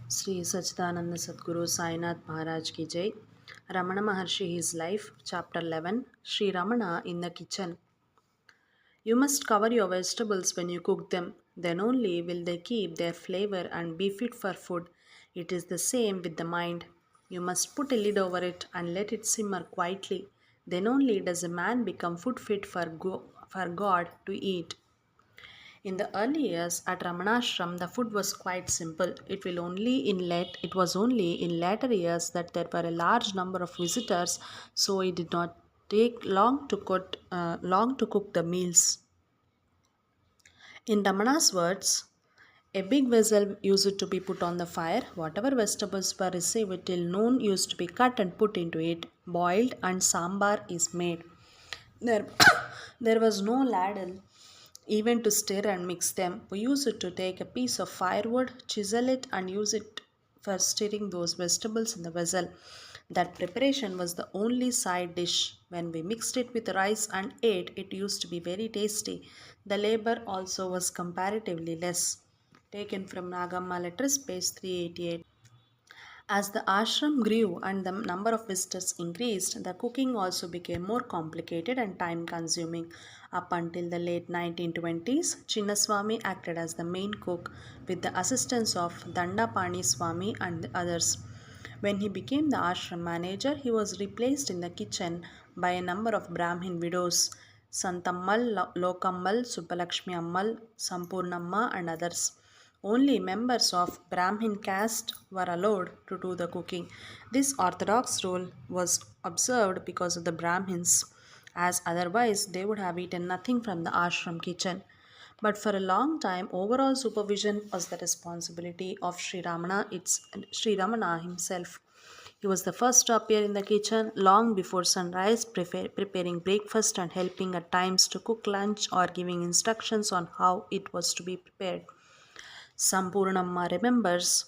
Sri Sachidananda Sadguru Sainath Maharaj ki Jai. Ramana Maharshi His Life, Chapter 11. Sri Ramana in the Kitchen. You must cover your vegetables when you cook them. Then only will they keep their flavor and be fit for food. It is the same with the mind. You must put a lid over it and let it simmer quietly. Then only does a man become food fit for God to eat. In the early years at Ramanashram, the food was quite simple. It was only in later years that there were a large number of visitors, so it did not take long to cook the meals. In Ramana's words, a big vessel used to be put on the fire. Whatever vegetables were received till noon used to be cut and put into it, boiled, and sambar is made. There, there was no ladle even to stir and mix them. We used to take a piece of firewood, chisel it, and use it for stirring those vegetables in the vessel. That preparation was the only side dish. When we mixed it with rice and ate, it used to be very tasty. The labor also was comparatively less. Taken from Nagamma Letters, page 388. As the ashram grew and the number of visitors increased, the cooking also became more complicated and time consuming. Up until the late 1920s, Chinnaswamy acted as the main cook with the assistance of Dandapani Swami and the others. When he became the ashram manager, he was replaced in the kitchen by a number of Brahmin widows, Santammal, Lokammal, Subbulakshmi Ammal, Sampurnamma, and others. Only members of Brahmin caste were allowed to do the cooking. This orthodox rule was observed because of the Brahmins, as otherwise they would have eaten nothing from the ashram kitchen. But for a long time, overall supervision was the responsibility of Sri Ramana himself. He was the first to appear in the kitchen long before sunrise, preparing breakfast and helping at times to cook lunch or giving instructions on how it was to be prepared. Sampurnamma remembers,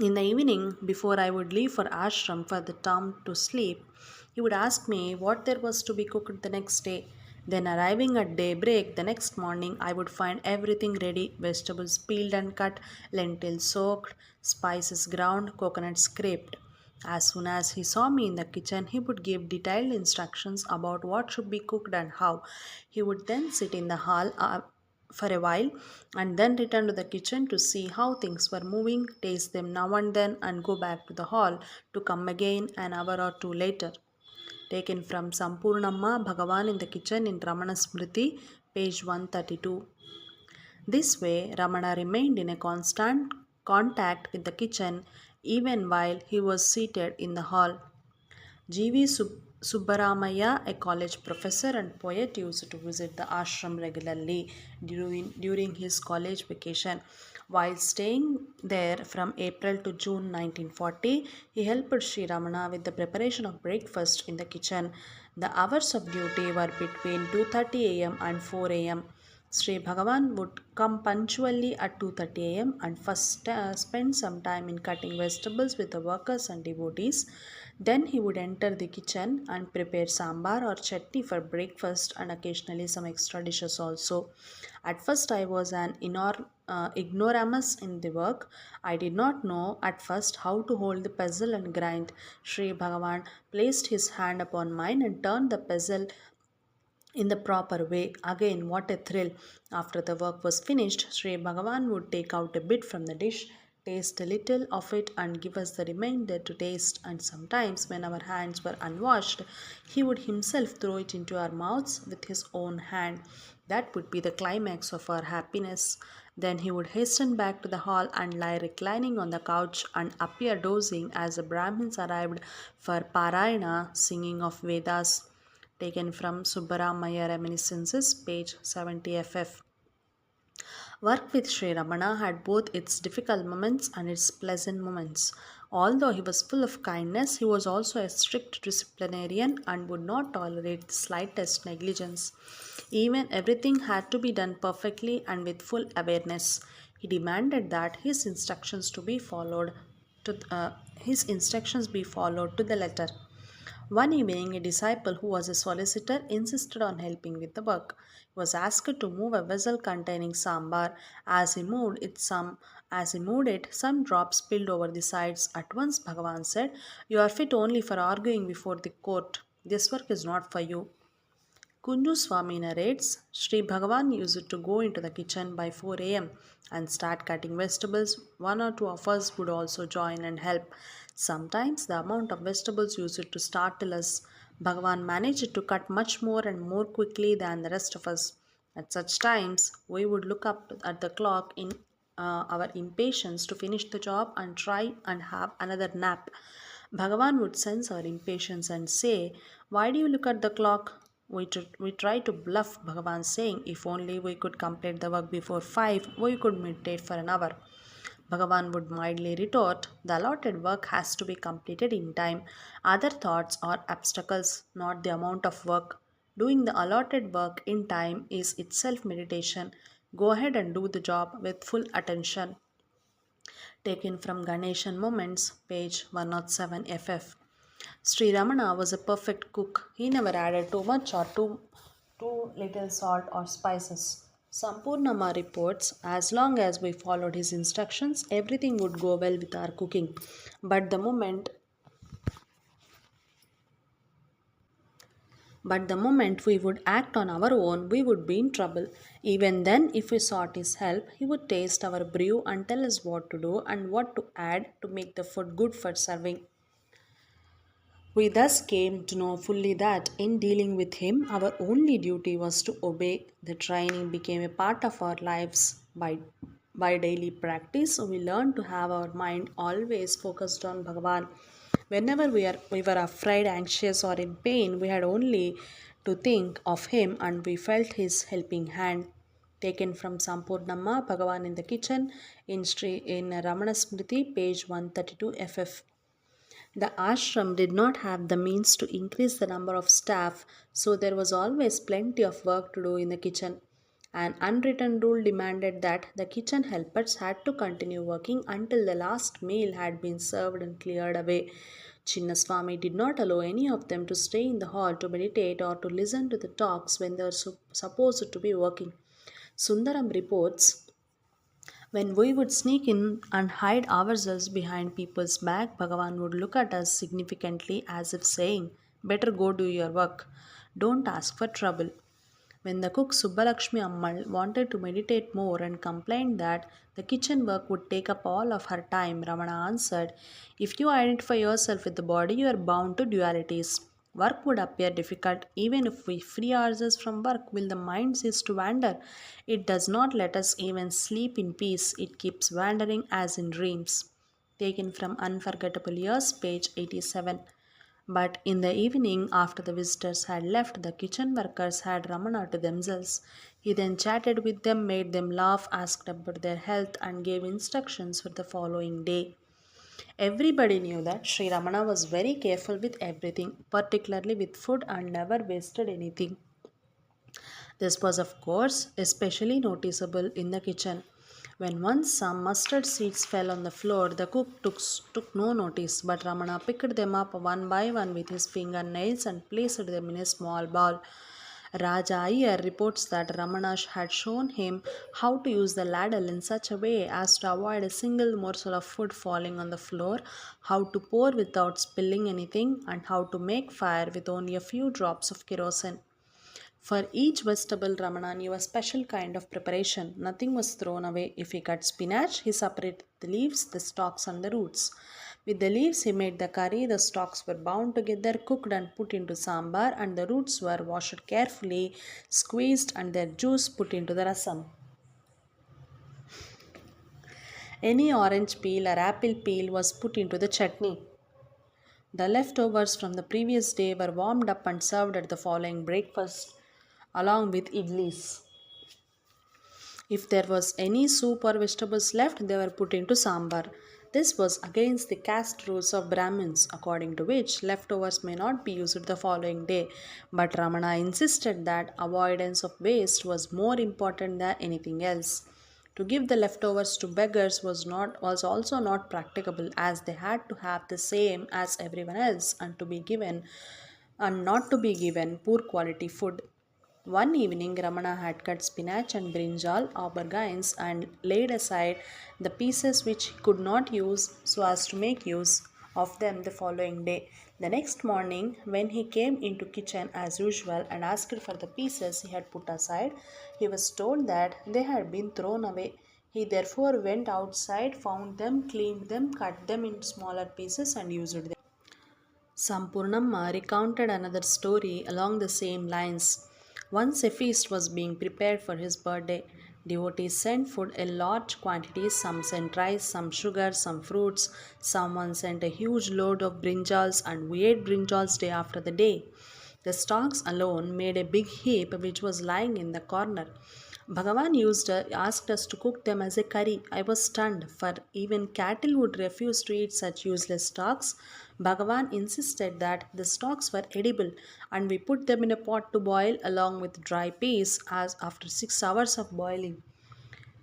in the evening, before I would leave for ashram for the town to sleep, he would ask me what there was to be cooked the next day. Then, arriving at daybreak the next morning, I would find everything ready: vegetables peeled and cut, lentils soaked, spices ground, coconut scraped. As soon as he saw me in the kitchen, he would give detailed instructions about what should be cooked and how. He would then sit in the hall for a while and then return to the kitchen to see how things were moving, taste them now and then, and go back to the hall to come again an hour or two later. Taken from Sampurnamma Bhagavan in the kitchen in Ramana Smriti, page 132. This way, Ramana remained in a constant contact with the kitchen even while he was seated in the hall. G.V. Subbaramaya, a college professor and poet, used to visit the ashram regularly during his college vacation. While staying there from April to June 1940, he helped Sri Ramana with the preparation of breakfast in the kitchen. The hours of duty were between 2:30 a.m. and 4 a.m. Sri Bhagavan would come punctually at 2:30 a.m. and first spend some time in cutting vegetables with the workers and devotees. Then he would enter the kitchen and prepare sambar or chutney for breakfast and occasionally some extra dishes also. At first, I was an ignoramus in the work. I did not know at first how to hold the pestle and grind. Sri Bhagavan placed his hand upon mine and turned the pestle in the proper way. Again, what a thrill! After the work was finished, Sri Bhagavan would take out a bit from the dish, taste a little of it, and give us the remainder to taste. And sometimes, when our hands were unwashed, he would himself throw it into our mouths with his own hand. That would be the climax of our happiness. Then he would hasten back to the hall and lie reclining on the couch and appear dozing as the Brahmins arrived for Parayana, singing of Vedas. Taken from Subbaramaya Reminiscences, page 70ff. Work with Sri Ramana had both its difficult moments and its pleasant moments. Although he was full of kindness, he was also a strict disciplinarian and would not tolerate the slightest negligence. Even everything had to be done perfectly and with full awareness. He demanded that his instructions be followed to the letter. One evening, a disciple who was a solicitor insisted on helping with the work. He was asked to move a vessel containing sambar. As he moved it, some drops spilled over the sides. At once Bhagavan said, "You are fit only for arguing before the court. This work is not for you." Kunju Swami narrates, Sri Bhagavan used to go into the kitchen by 4 a.m. and start cutting vegetables. One or two of us would also join and help. Sometimes the amount of vegetables used to startle us. Bhagavan managed to cut much more and more quickly than the rest of us. At such times, we would look up at the clock in our impatience to finish the job and try and have another nap. Bhagavan would sense our impatience and say, "Why do you look at the clock?" We try to bluff Bhagavan, saying, "If only we could complete the work before 5, we could meditate for an hour." Bhagavan would mildly retort, "The allotted work has to be completed in time. Other thoughts are obstacles, not the amount of work. Doing the allotted work in time is itself meditation. Go ahead and do the job with full attention." Taken from Ganeshan Moments, page 107 FF. Sri Ramana was a perfect cook. He never added too much or too little salt or spices. Sampurnama reports, as long as we followed his instructions, everything would go well with our cooking. But the moment but the moment we would act on our own, we would be in trouble. Even then, if we sought his help, he would taste our brew and tell us what to do and what to add to make the food good for serving. We thus came to know fully that in dealing with him, our only duty was to obey. The training became a part of our lives. By daily practice, we learned to have our mind always focused on Bhagavan. Whenever we were afraid, anxious, or in pain, we had only to think of him and we felt his helping hand. Taken from Sampurnamma, Bhagavan in the kitchen in Ramana Smriti, page 132 FF. The ashram did not have the means to increase the number of staff, so there was always plenty of work to do in the kitchen. An unwritten rule demanded that the kitchen helpers had to continue working until the last meal had been served and cleared away. Chinnaswami did not allow any of them to stay in the hall to meditate or to listen to the talks when they were supposed to be working. Sundaram reports, when we would sneak in and hide ourselves behind people's back, Bhagavan would look at us significantly as if saying, "Better go do your work. Don't ask for trouble." When the cook Subbalakshmi Ammal wanted to meditate more and complained that the kitchen work would take up all of her time, Ramana answered, "If you identify yourself with the body, you are bound to dualities. Work would appear difficult. Even if we free ourselves from work, will the mind cease to wander? It does not let us even sleep in peace. It keeps wandering as in dreams." Taken from Unforgettable Years, page 87. But in the evening, after the visitors had left, the kitchen workers had Ramana to themselves. He then chatted with them, made them laugh, asked about their health, and gave instructions for the following day. Everybody knew that Sri Ramana was very careful with everything, particularly with food, and never wasted anything. This was, of course, especially noticeable in the kitchen. When once some mustard seeds fell on the floor, the cook took no notice, but Ramana picked them up one by one with his fingernails and placed them in a small bowl. Raja Iyer reports that Ramana had shown him how to use the ladle in such a way as to avoid a single morsel of food falling on the floor, how to pour without spilling anything, and how to make fire with only a few drops of kerosene. For each vegetable, Ramana knew a special kind of preparation. Nothing was thrown away. If he cut spinach, he separated the leaves, the stalks, and the roots. With the leaves, he made the curry. The stalks were bound together, cooked, and put into sambar, and the roots were washed carefully, squeezed, and their juice put into the rasam. Any orange peel or apple peel was put into the chutney. The leftovers from the previous day were warmed up and served at the following breakfast along with idlis. If there was any soup or vegetables left, they were put into sambar. This was against the caste rules of Brahmins, according to which leftovers may not be used the following day. But Ramana insisted that avoidance of waste was more important than anything else. To give the leftovers to beggars was also not practicable, as they had to have the same as everyone else and not to be given poor quality food. One evening, Ramana had cut spinach and brinjal aubergines and laid aside the pieces which he could not use so as to make use of them the following day. The next morning, when he came into kitchen as usual and asked for the pieces he had put aside, he was told that they had been thrown away. He therefore went outside, found them, cleaned them, cut them into smaller pieces, and used them. Sampurnamma recounted another story along the same lines. Once a feast was being prepared for his birthday. Devotees sent food in large quantities. Some sent rice, some sugar, some fruits. Someone sent a huge load of brinjals, and we ate brinjals day after the day. The stalks alone made a big heap which was lying in the corner. Asked us to cook them as a curry. I was stunned, for even cattle would refuse to eat such useless stalks. Bhagavan insisted that the stalks were edible, and we put them in a pot to boil along with dry peas. As after 6 hours of boiling,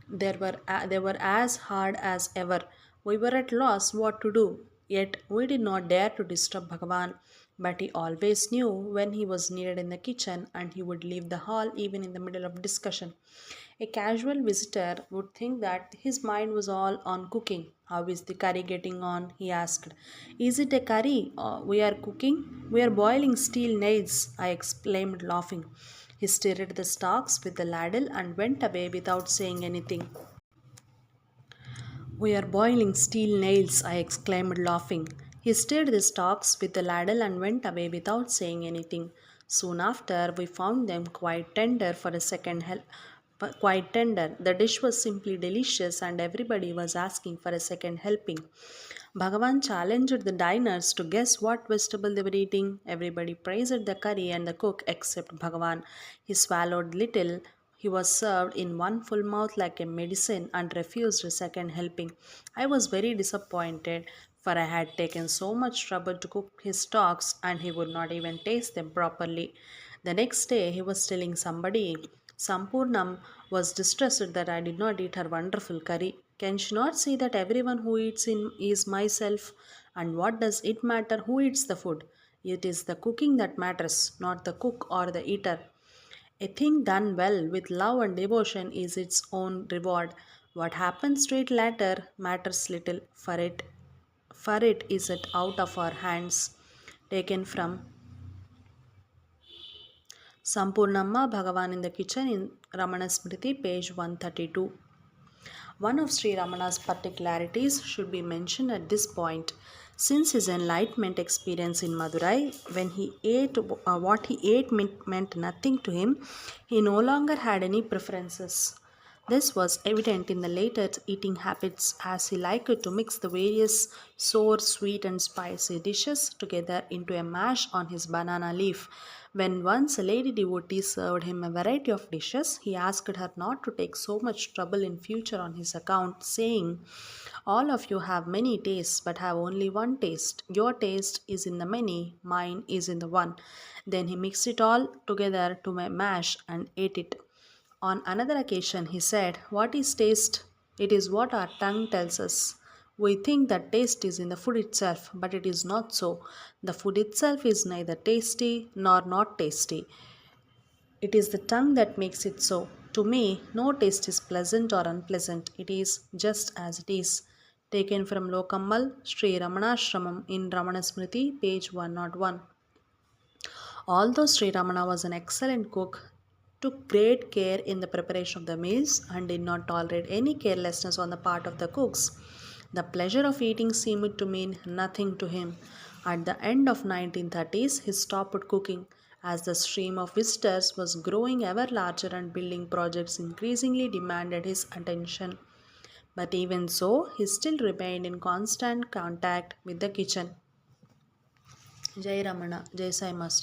they were as hard as ever. We were at loss what to do. Yet we did not dare to disturb Bhagavan. But he always knew when he was needed in the kitchen, and he would leave the hall even in the middle of discussion. A casual visitor would think that his mind was all on cooking. How is the curry getting on? He asked. Is it a curry we are cooking? We are boiling steel nails, I exclaimed, laughing. He stirred the stalks with the ladle and went away without saying anything. We are boiling steel nails, I exclaimed, laughing. He stirred the stalks with the ladle and went away without saying anything. Soon after, we found them quite tender. The dish was simply delicious, and everybody was asking for a second helping. Bhagavan challenged the diners to guess what vegetable they were eating. Everybody praised the curry and the cook except Bhagavan. He swallowed little. He was served in one full mouth like a medicine and refused a second helping. I was very disappointed, for I had taken so much trouble to cook his stalks and he would not even taste them properly. The next day he was telling somebody, Sampurnam was distressed that I did not eat her wonderful curry. Can she not see that everyone who eats in is myself? And what does it matter who eats the food? It is the cooking that matters, not the cook or the eater. A thing done well with love and devotion is its own reward. What happens to it later matters little, for it is it out of our hands. Taken from Sampurnamma Bhagavan in the Kitchen in Ramana Smriti, page 132. One of Sri Ramana's particularities should be mentioned at this point. Since his enlightenment experience in Madurai, when he ate what he ate meant nothing to him, he no longer had any preferences. This was evident in the later eating habits, as he liked to mix the various sour, sweet, and spicy dishes together into a mash on his banana leaf. When once a lady devotee served him a variety of dishes, he asked her not to take so much trouble in future on his account, saying, all of you have many tastes but have only one taste. Your taste is in the many, mine is in the one. Then he mixed it all together to a mash and ate it. On another occasion, he said, what is taste? It is what our tongue tells us. We think that taste is in the food itself, but it is not so. The food itself is neither tasty nor not tasty. It is the tongue that makes it so. To me, no taste is pleasant or unpleasant. It is just as it is. Taken from Lokammal, Sri Ramanashramam in Ramana Smriti, page 101. Although Sri Ramana was an excellent cook, took great care in the preparation of the meals and did not tolerate any carelessness on the part of the cooks. The pleasure of eating seemed to mean nothing to him. At the end of 1930s, he stopped cooking as the stream of visitors was growing ever larger and building projects increasingly demanded his attention. But even so, he still remained in constant contact with the kitchen. Jai Ramana, Jai Sai Master.